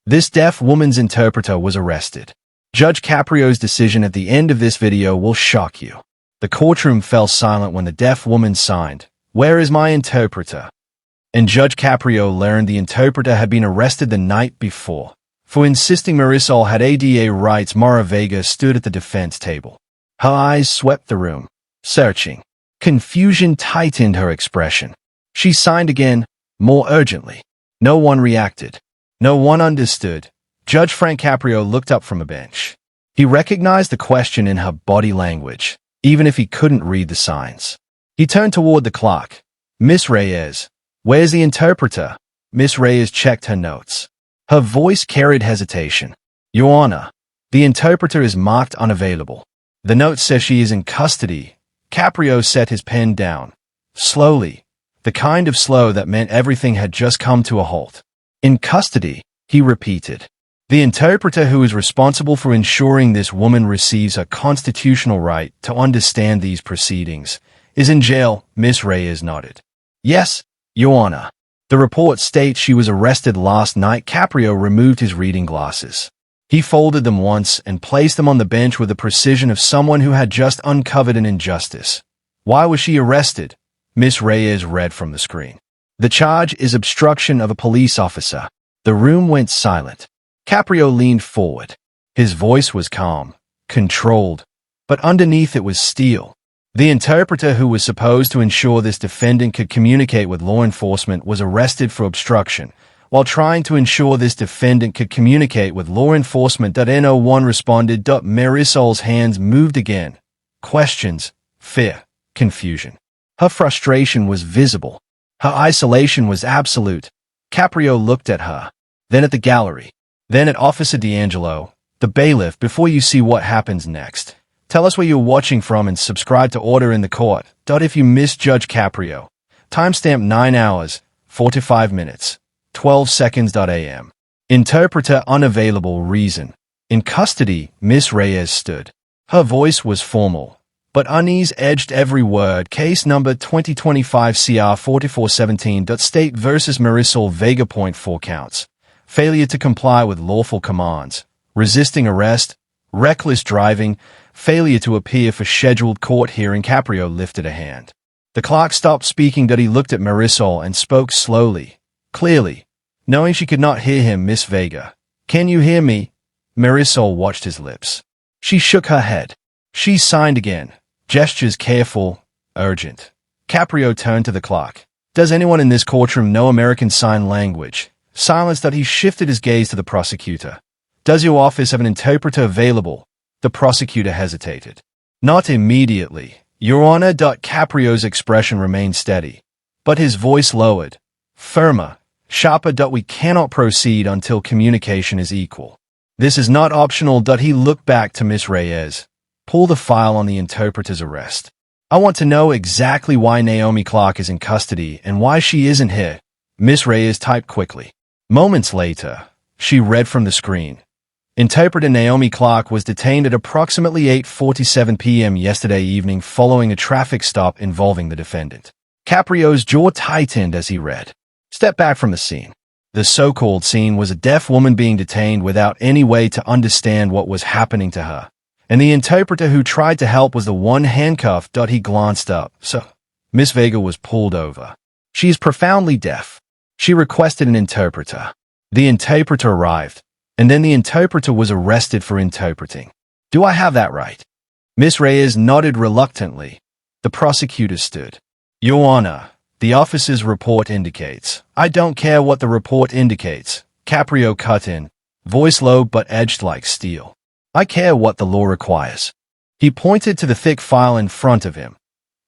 This deaf woman's interpreter was arrested. Judge Caprio's decision at the end of this video will shock you. The courtroom fell silent when the deaf woman signed, "Where is my interpreter?" And Judge Caprio learned the interpreter had been arrested the night before for insisting Marisol had ADA rights. Mara Vega stood at the defense table. Her eyes swept the room, searching. Confusion tightened her expression. She signed again, more urgently. No one reacted. No one understood. Judge Frank Caprio looked up from a bench. He recognized the question in her body language, even if he couldn't read the signs. He turned toward the clerk. "Miss Reyes, where's the interpreter?" Miss Reyes checked her notes. Her voice carried hesitation. "Your Honor, the interpreter is marked unavailable. The note says she is in custody." Caprio set his pen down. Slowly. The kind of slow that meant everything had just come to a halt. "In custody," he repeated. "The interpreter who is responsible for ensuring this woman receives her constitutional right to understand these proceedings is in jail." Miss Reyes nodded. "Yes, Your Honor. The report states she was arrested last night." Caprio removed his reading glasses. He folded them once and placed them on the bench with the precision of someone who had just uncovered an injustice. "Why was she arrested?" Miss Reyes read from the screen. "The charge is obstruction of a police officer." The room went silent. Caprio leaned forward. His voice was calm, controlled, but underneath it was steel. The interpreter who was supposed to ensure this defendant could communicate with law enforcement was arrested for obstruction, while trying to ensure this defendant could communicate with law enforcement. No one responded. Marisol's hands moved again. Questions, fear, confusion. Her frustration was visible. Her isolation was absolute. Caprio looked at her, then at the gallery, then at Officer D'Angelo, the bailiff. "Before you see what happens next, tell us where you're watching from and subscribe to Order in the Court." If you missed Judge Caprio. Timestamp 9 hours, 45 minutes, 12 seconds. AM. Interpreter unavailable. Reason. In custody, Miss Reyes stood. Her voice was formal, but unease edged every word. Case number 2025 CR 4417. State versus Marisol Vega. 4 counts. Failure to comply with lawful commands, resisting arrest, reckless driving, failure to appear for scheduled court hearing. Caprio lifted a hand. The clerk stopped speaking. He looked at Marisol and spoke slowly, clearly, knowing she could not hear him. "Miss Vega, can you hear me?" Marisol watched his lips. She shook her head. She signed again, gestures careful, urgent. Caprio turned to the clerk. "Does anyone in this courtroom know American Sign Language?" Silence. He shifted his gaze to the prosecutor. "Does your office have an interpreter available?" The prosecutor hesitated. "Not immediately, Your Honor." Caprio's expression remained steady, but his voice lowered, firmer, sharper. "We cannot proceed until communication is equal. This is not optional." He looked back to Miss Reyes. "Pull the file on the interpreter's arrest. I want to know exactly why Naomi Clark is in custody and why she isn't here." Miss Reyes typed quickly. Moments later, she read from the screen. Interpreter Naomi Clark was detained at approximately 8:47 p.m. yesterday evening following a traffic stop involving the defendant. Caprio's jaw tightened as he read. Step back from the scene. The so-called scene was a deaf woman being detained without any way to understand what was happening to her, and the interpreter who tried to help was the one handcuffed. He glanced up. So, Miss Vega was pulled over. She is profoundly deaf. She requested an interpreter. The interpreter arrived, and then the interpreter was arrested for interpreting. Do I have that right? Miss Reyes nodded reluctantly. The prosecutor stood. Your Honor, the officer's report indicates. I don't care what the report indicates. Caprio cut in, voice low but edged like steel. I care what the law requires. He pointed to the thick file in front of him.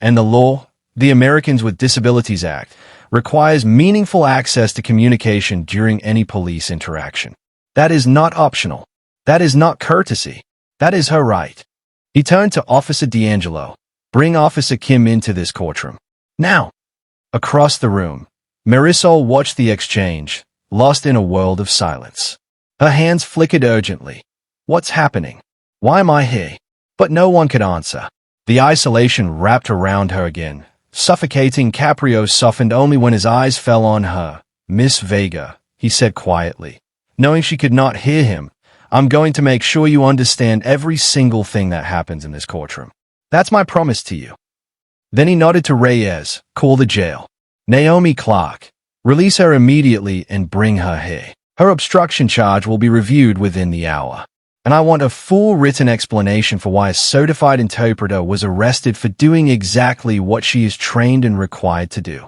And the law, the Americans with Disabilities Act, requires meaningful access to communication during any police interaction. That is not optional. That is not courtesy. That is her right. He turned to Officer D'Angelo. Bring Officer Kim into this courtroom. Now. Across the room, Marisol watched the exchange, lost in a world of silence. Her hands flickered urgently. What's happening? Why am I here? But no one could answer. The isolation wrapped around her again. Suffocating. Caprio softened only when his eyes fell on her. Miss Vega, he said quietly. Knowing she could not hear him, I'm going to make sure you understand every single thing that happens in this courtroom. That's my promise to you. Then he nodded to Reyes. Call the jail. Naomi Clark. Release her immediately and bring her here. Her obstruction charge will be reviewed within the hour. And I want a full written explanation for why a certified interpreter was arrested for doing exactly what she is trained and required to do.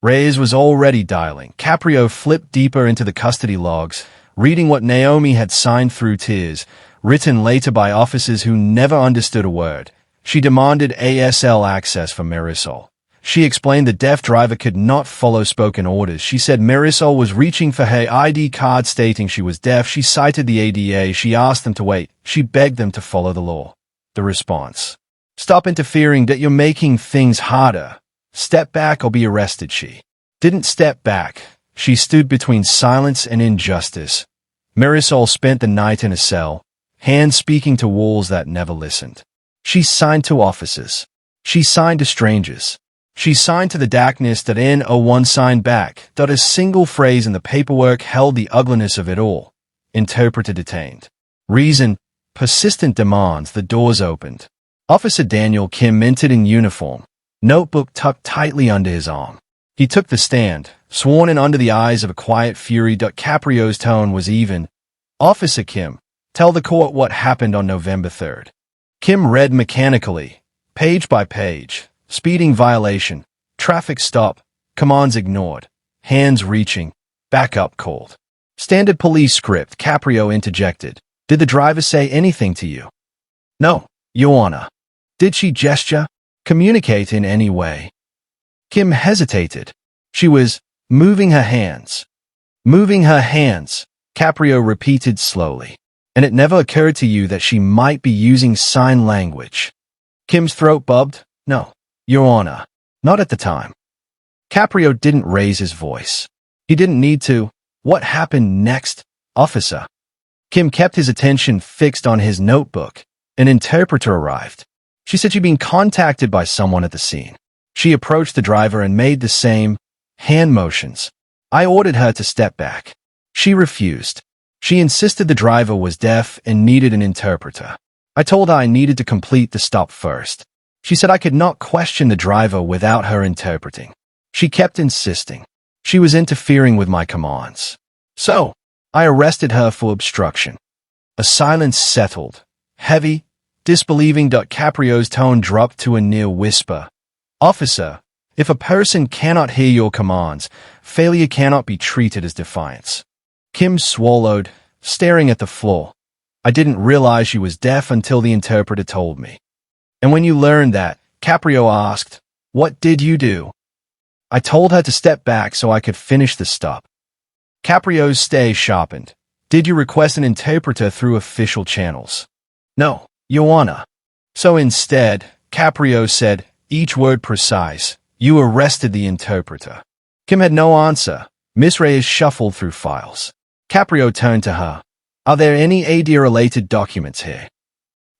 Reyes was already dialing. Caprio flipped deeper into the custody logs, reading what Naomi had signed through tears, written later by officers who never understood a word. She demanded ASL access for Marisol. She explained the deaf driver could not follow spoken orders. She said Marisol was reaching for her ID card stating she was deaf. She cited the ADA. She asked them to wait. She begged them to follow the law. The response: stop interfering, that you're making things harder. Step back or be arrested. She didn't step back. She stood between silence and injustice. Marisol spent the night in a cell, hands speaking to walls that never listened. She signed to officers. She signed to strangers. She signed to the darkness that N01 signed back. That a single phrase in the paperwork held the ugliness of it all. Interpreter detained. Reason: persistent demands. The doors opened. Officer Daniel Kim entered in uniform, notebook tucked tightly under his arm. He took the stand, sworn in under the eyes of a quiet fury. Caprio's tone was even. Officer Kim, tell the court what happened on November 3rd. Kim read mechanically, page by page. Speeding violation, traffic stop, commands ignored, hands reaching, backup called. Standard police script. Caprio interjected. Did the driver say anything to you? No, Your Honor. Did she gesture? Communicate in any way? Kim hesitated. She was moving her hands. Moving her hands, Caprio repeated slowly. And it never occurred to you that she might be using sign language? Kim's throat bubbed. No, Your Honor. Not at the time. Caprio didn't raise his voice. He didn't need to. What happened next, officer? Kim kept his attention fixed on his notebook. An interpreter arrived. She said she'd been contacted by someone at the scene. She approached the driver and made the same hand motions. I ordered her to step back. She refused. She insisted the driver was deaf and needed an interpreter. I told her I needed to complete the stop first. She said I could not question the driver without her interpreting. She kept insisting. She was interfering with my commands. So, I arrested her for obstruction. A silence settled. Heavy, disbelieving. Caprio's tone dropped to a near whisper. Officer, if a person cannot hear your commands, failure cannot be treated as defiance. Kim swallowed, staring at the floor. I didn't realize she was deaf until the interpreter told me. And when you learned that, Caprio asked, what did you do? I told her to step back so I could finish the stop. Caprio's stay sharpened. Did you request an interpreter through official channels? No, Your Honor. So instead, Caprio said, each word precise, you arrested the interpreter. Kim had no answer. Miss Reyes shuffled through files. Caprio turned to her. Are there any AD-related documents here?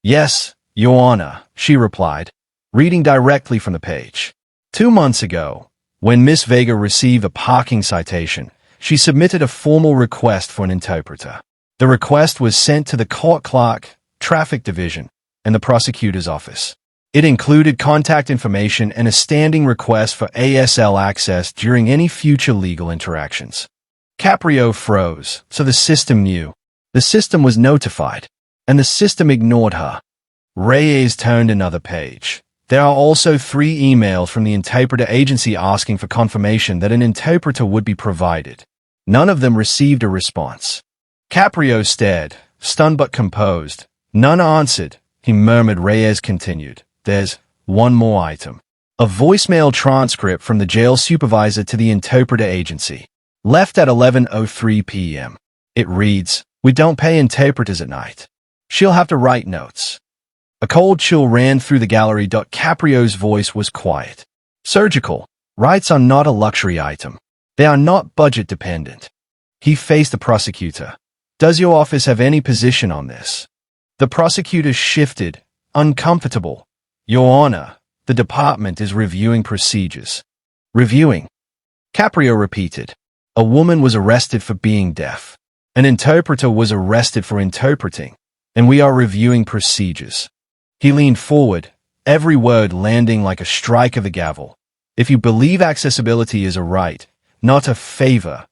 Yes, Your Honor, she replied, reading directly from the page. 2 months ago, when Miss Vega received a parking citation, she submitted a formal request for an interpreter. The request was sent to the court clerk, traffic division, and the prosecutor's office. It included contact information and a standing request for ASL access during any future legal interactions. Caprio froze, so the system knew. The system was notified, and the system ignored her. Reyes turned another page. There are also 3 emails from the interpreter agency asking for confirmation that an interpreter would be provided. None of them received a response. Caprio stared, stunned but composed. None answered, he murmured. Reyes continued. There's one more item. A voicemail transcript from the jail supervisor to the interpreter agency. Left at 11:03 p.m. It reads, we don't pay interpreters at night. She'll have to write notes. A cold chill ran through the gallery. Caprio's voice was quiet. Surgical rights are not a luxury item. They are not budget dependent. He faced the prosecutor. Does your office have any position on this? The prosecutor shifted, uncomfortable. Your Honor, the department is reviewing procedures. Reviewing? Caprio repeated. A woman was arrested for being deaf. An interpreter was arrested for interpreting, and we are reviewing procedures. He leaned forward, every word landing like a strike of the gavel. If you believe accessibility is a right, not a favor,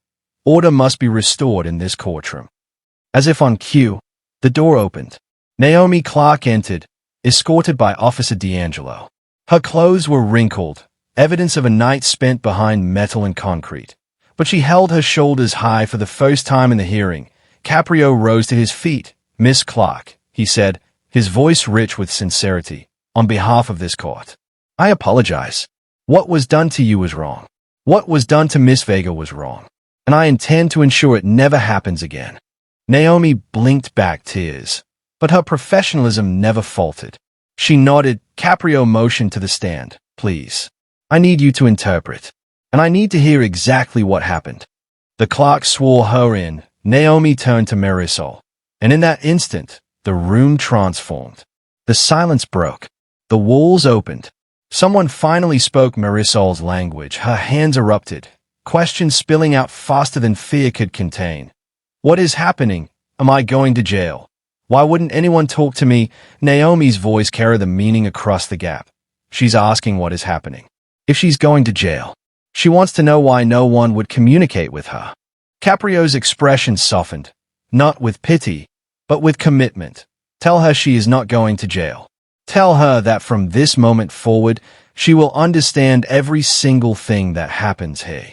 order must be restored in this courtroom. As if on cue, the door opened. Naomi Clark entered, escorted by Officer D'Angelo. Her clothes were wrinkled, evidence of a night spent behind metal and concrete. But she held her shoulders high for the first time in the hearing. Caprio rose to his feet. "Miss Clark," he said, his voice rich with sincerity, "on behalf of this court, I apologize. What was done to you was wrong. What was done to Miss Vega was wrong. And I intend to ensure it never happens again." Naomi blinked back tears, but her professionalism never faltered. She nodded. Caprio motioned to the stand. "Please. I need you to interpret. And I need to hear exactly what happened." The clerk swore her in. Naomi turned to Marisol. And in that instant, the room transformed. The silence broke. The walls opened. Someone finally spoke Marisol's language. Her hands erupted, questions spilling out faster than fear could contain. "What is happening? Am I going to jail? Why wouldn't anyone talk to me?" Naomi's voice carried the meaning across the gap. She's asking what is happening. If she's going to jail, she wants to know why no one would communicate with her. Caprio's expression softened, not with pity, but with commitment. Tell her she is not going to jail. Tell her that from this moment forward, she will understand every single thing that happens here.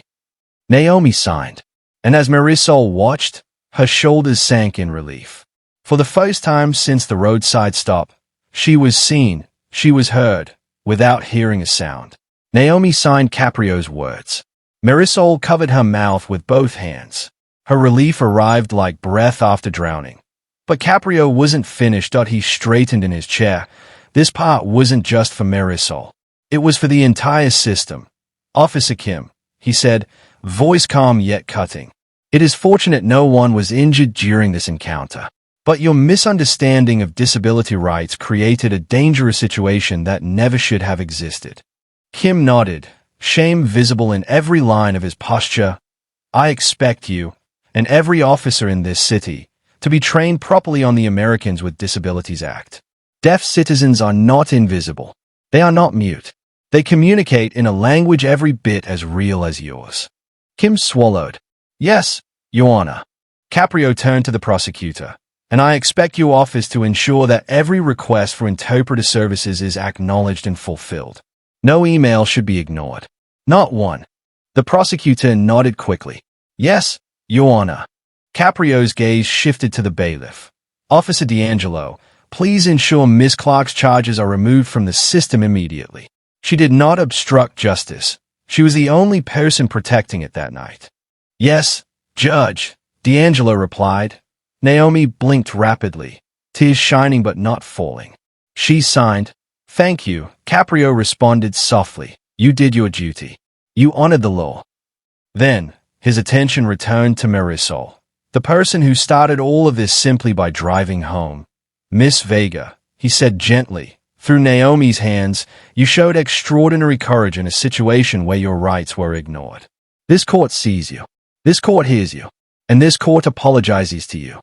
Naomi signed, and as Marisol watched, her shoulders sank in relief. For the first time since the roadside stop, she was seen, she was heard, without hearing a sound. Naomi signed Caprio's words. Marisol covered her mouth with both hands. Her relief arrived like breath after drowning. But Caprio wasn't finished. He straightened in his chair. This part wasn't just for Marisol. It was for the entire system. "Officer Kim," he said, voice calm yet cutting. "It is fortunate no one was injured during this encounter. But your misunderstanding of disability rights created a dangerous situation that never should have existed." Kim nodded, shame visible in every line of his posture. "I expect you, and every officer in this city, to be trained properly on the Americans with Disabilities Act. Deaf citizens are not invisible. They are not mute. They communicate in a language every bit as real as yours." Kim swallowed. "Yes, Your Honor." Caprio turned to the prosecutor. "And I expect your office to ensure that every request for interpreter services is acknowledged and fulfilled. No email should be ignored. Not one." The prosecutor nodded quickly. "Yes, Your Honor." Caprio's gaze shifted to the bailiff. "Officer D'Angelo, please ensure Miss Clark's charges are removed from the system immediately. She did not obstruct justice. She was the only person protecting it that night." "Yes, Judge," D'Angelo replied. Naomi blinked rapidly, tears shining but not falling. She signed. "Thank you," Caprio responded softly. "You did your duty. You honored the law." Then, his attention returned to Marisol, the person who started all of this simply by driving home. "Miss Vega," he said gently, through Naomi's hands, "you showed extraordinary courage in a situation where your rights were ignored. This court sees you. This court hears you. And this court apologizes to you."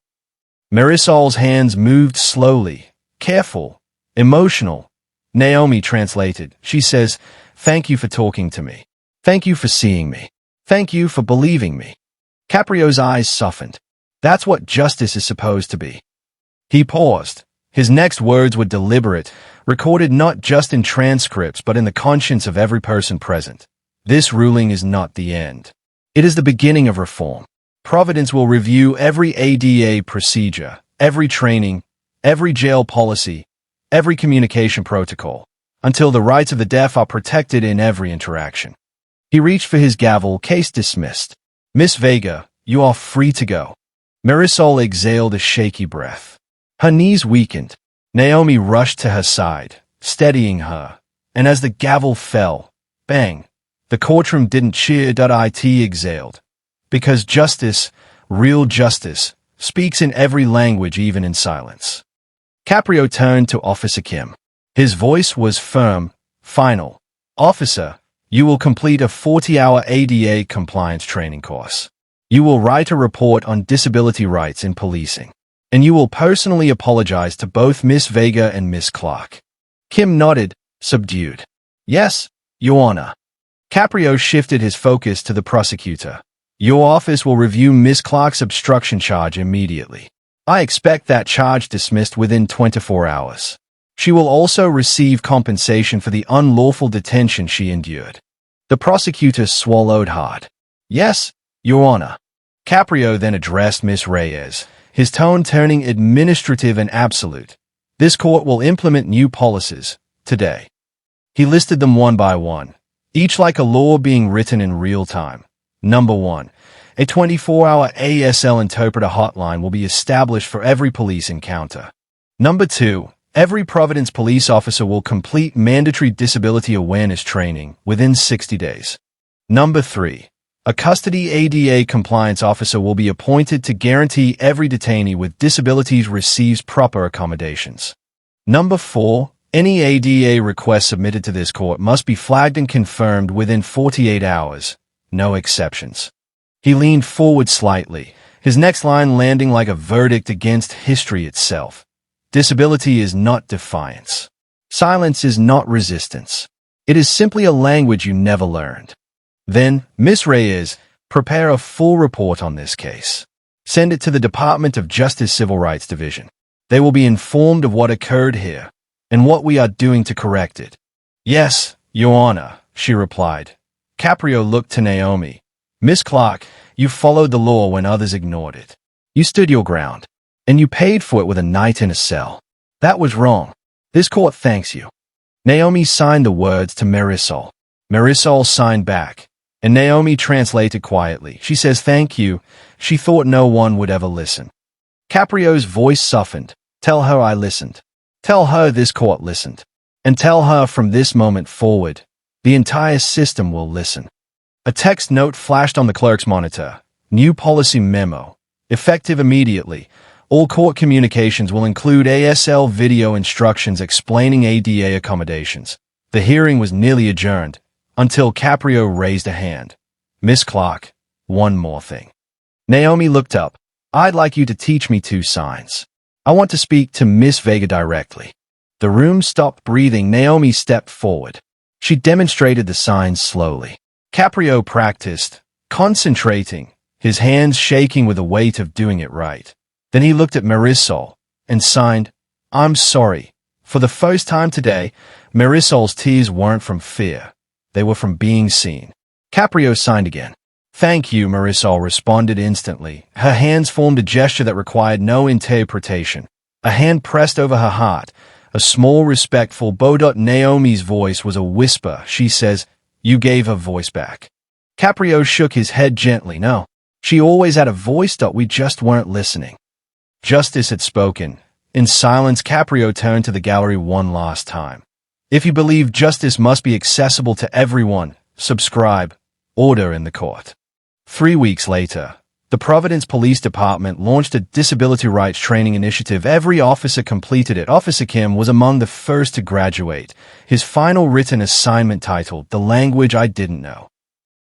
Marisol's hands moved slowly, careful, emotional. Naomi translated. She says, "Thank you for talking to me. Thank you for seeing me. Thank you for believing me." Caprio's eyes softened. That's what justice is supposed to be. He paused. His next words were deliberate, recorded not just in transcripts but in the conscience of every person present. "This ruling is not the end. It is the beginning of reform. Providence will review every ADA procedure, every training, every jail policy, every communication protocol, until the rights of the deaf are protected in every interaction." He reached for his gavel. "Case dismissed. Miss Vega, you are free to go." Marisol exhaled a shaky breath. Her knees weakened. Naomi rushed to her side, steadying her, and as the gavel fell, bang, the courtroom didn't cheer. It exhaled. Because justice, real justice, speaks in every language, even in silence. Caprio turned to Officer Kim. His voice was firm, final. "Officer, you will complete a 40-hour ADA compliance training course. You will write a report on disability rights in policing. And you will personally apologize to both Miss Vega and Miss Clark. Kim nodded, subdued. Yes, Your Honor. Caprio shifted his focus to the prosecutor. Your office will review Miss Clark's obstruction charge immediately. I expect that charge dismissed within 24 hours. She will also receive compensation for the unlawful detention she endured. The prosecutor swallowed hard. Yes, Your Honor. Caprio then addressed Miss Reyes, his tone turning administrative and absolute. This court will implement new policies today. He listed them one by one, each like a law being written in real time. Number 1. A 24-hour ASL interpreter hotline will be established for every police encounter. Number 2. Every Providence police officer will complete mandatory disability awareness training within 60 days. Number 3. A custody ADA compliance officer will be appointed to guarantee every detainee with disabilities receives proper accommodations. Number 4. Any ADA request submitted to this court must be flagged and confirmed within 48 hours. No exceptions. He leaned forward slightly, his next line landing like a verdict against history itself. Disability is not defiance. Silence is not resistance. It is simply a language you never learned. Then, Miss Reyes, prepare a full report on this case. Send it to the Department of Justice Civil Rights Division. They will be informed of what occurred here and what we are doing to correct it. Yes, Your Honor, she replied. Caprio looked to Naomi. Miss Clark, you followed the law when others ignored it. You stood your ground, and you paid for it with a night in a cell. That was wrong. This court thanks you. Naomi signed the words to Marisol. Marisol signed back, and Naomi translated quietly. She says thank you. She thought no one would ever listen. Caprio's voice softened. Tell her I listened. Tell her this court listened. And tell her from this moment forward, the entire system will listen. A text note flashed on the clerk's monitor. New policy memo. Effective immediately. All court communications will include ASL video instructions explaining ADA accommodations. The hearing was nearly adjourned until Caprio raised a hand. Miss Clark, one more thing. Naomi looked up. I'd like you to teach me 2 signs. I want to speak to Miss Vega directly. The room stopped breathing. Naomi stepped forward. She demonstrated the signs slowly. Caprio practiced, concentrating, his hands shaking with the weight of doing it right. Then he looked at Marisol and signed, I'm sorry. For the first time today, Marisol's tears weren't from fear. They were from being seen. Caprio signed again. Thank you, Marisol responded instantly. Her hands formed a gesture that required no interpretation. A hand pressed over her heart. A small, respectful bow. Naomi's voice was a whisper. She says, you gave her voice back. Caprio shook his head gently. No. She always had a voice. We just weren't listening. Justice had spoken. In silence, Caprio turned to the gallery one last time. If you believe justice must be accessible to everyone, subscribe. Order in the court. 3 weeks later, the Providence Police Department launched a disability rights training initiative. Every officer completed it. Officer Kim was among the first to graduate, his final written assignment titled, The Language I Didn't Know.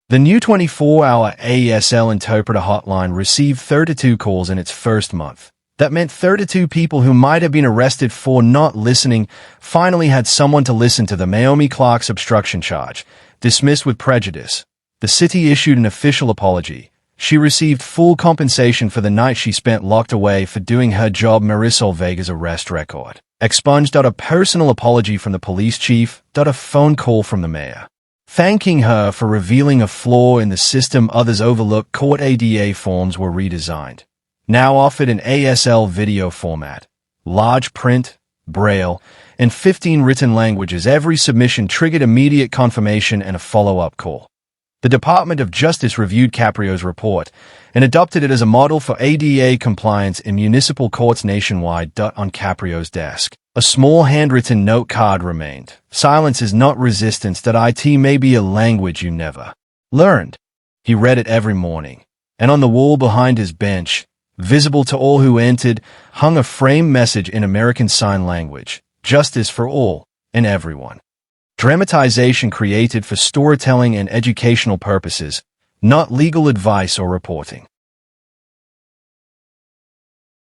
The new 24-hour ASL interpreter hotline received 32 calls in its first month. That meant 32 people who might have been arrested for not listening finally had someone to listen to them. Naomi Clark's obstruction charge, dismissed with prejudice. The city issued an official apology. She received full compensation for the night she spent locked away for doing her job. Marisol Vega's arrest record expunged. A personal apology from the police chief. A phone call from the mayor, thanking her for revealing a flaw in the system others overlooked. Court ADA forms were redesigned, now offered in ASL video format, large print, braille, and 15 written languages. Every submission triggered immediate confirmation and a follow-up call. The Department of Justice reviewed Caprio's report and adopted it as a model for ADA compliance in municipal courts nationwide. On Caprio's desk, a small handwritten note card remained. Silence is not resistance. It may be a language you never learned. He read it every morning, and on the wall behind his bench, visible to all who entered, hung a framed message in American Sign Language: justice for all and everyone. Dramatization created for storytelling and educational purposes, not legal advice or reporting.